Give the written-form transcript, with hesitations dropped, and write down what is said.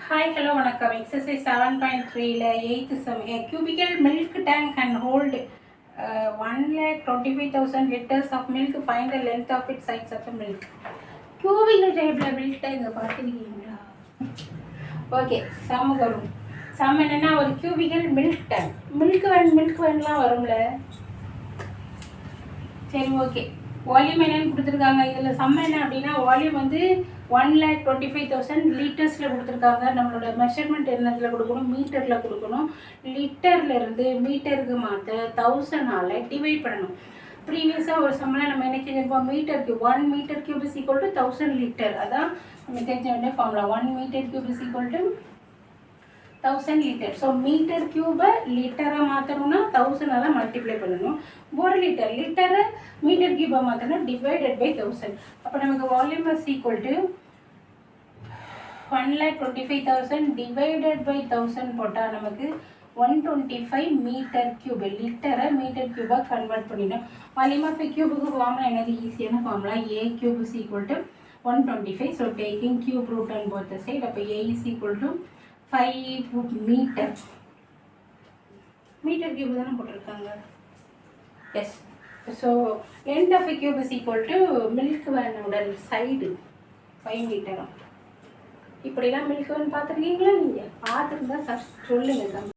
Hi, hello, வணக்கம். Exercise 7.3ல 8th sum. A cubical milk tank can hold 1,25,000 liters of milk. Find the length of its sides of the milk. Cubical typeல milk tank பார்த்துருக்கீங்களா? Okay, some வரும். Some என்னன்னா ஒரு cubical milk tank. Milk வேன்லாம் வரும்ல. சரி, okay. Volume என்னன்னு கொடுத்துருக்காங்க. இதில் some என்ன அப்படின்னா வால்யூம் வந்து 1,25,000 லிட்டர்ஸில் கொடுத்துருக்காங்க. நம்மளோட மெஷர்மெண்ட் என்னத்தில் கொடுக்கணும், மீட்டரில் கொடுக்கணும். லிட்டர்லேருந்து மீட்டருக்கு மாற்ற 1000ஆல் டிவைட் பண்ணணும். ப்ரீவியஸாக ஒரு சம்மில் நம்ம என்ன செஞ்சிருப்போம், metre cube 1 metre cube is equal to 1000 litre. அதான் நம்ம தெரிஞ்ச வேண்டிய formula. 1 metre cube is equal to 1000 litre. So metre கியூபை லிட்டராக மாற்றணும்னா 1000ஆல் மல்டிப்ளை பண்ணணும். 1 லிட்டரை மீட்டர் கியூபை மாற்றணும் டிவைடட் பை 1000. அப்போ நமக்கு volume is equal to 1,25,000 divided by 1000 போட்டால் நமக்கு 125 மீட்டர் கியூப். லிட்டரை மீட்டர் கியூபாக கன்வெர்ட் பண்ணிடும். வால்யூம் ஆஃப் கியூபுக்கு ஃபார்முலா என்னது, ஈஸியான formula. A cube is equal to 125. So taking cube root and both the side. அப்போ A is equal to 5 metre. Metre cube தானே போட்டிருக்காங்க. Yes. So length of a cube is equal to milk வேனோட side 5 மீட்டரும். இப்படிலாம் milk van பார்த்துருக்கீங்களா? நீங்கள் பார்த்துருந்தா சொல்லுங்கள்.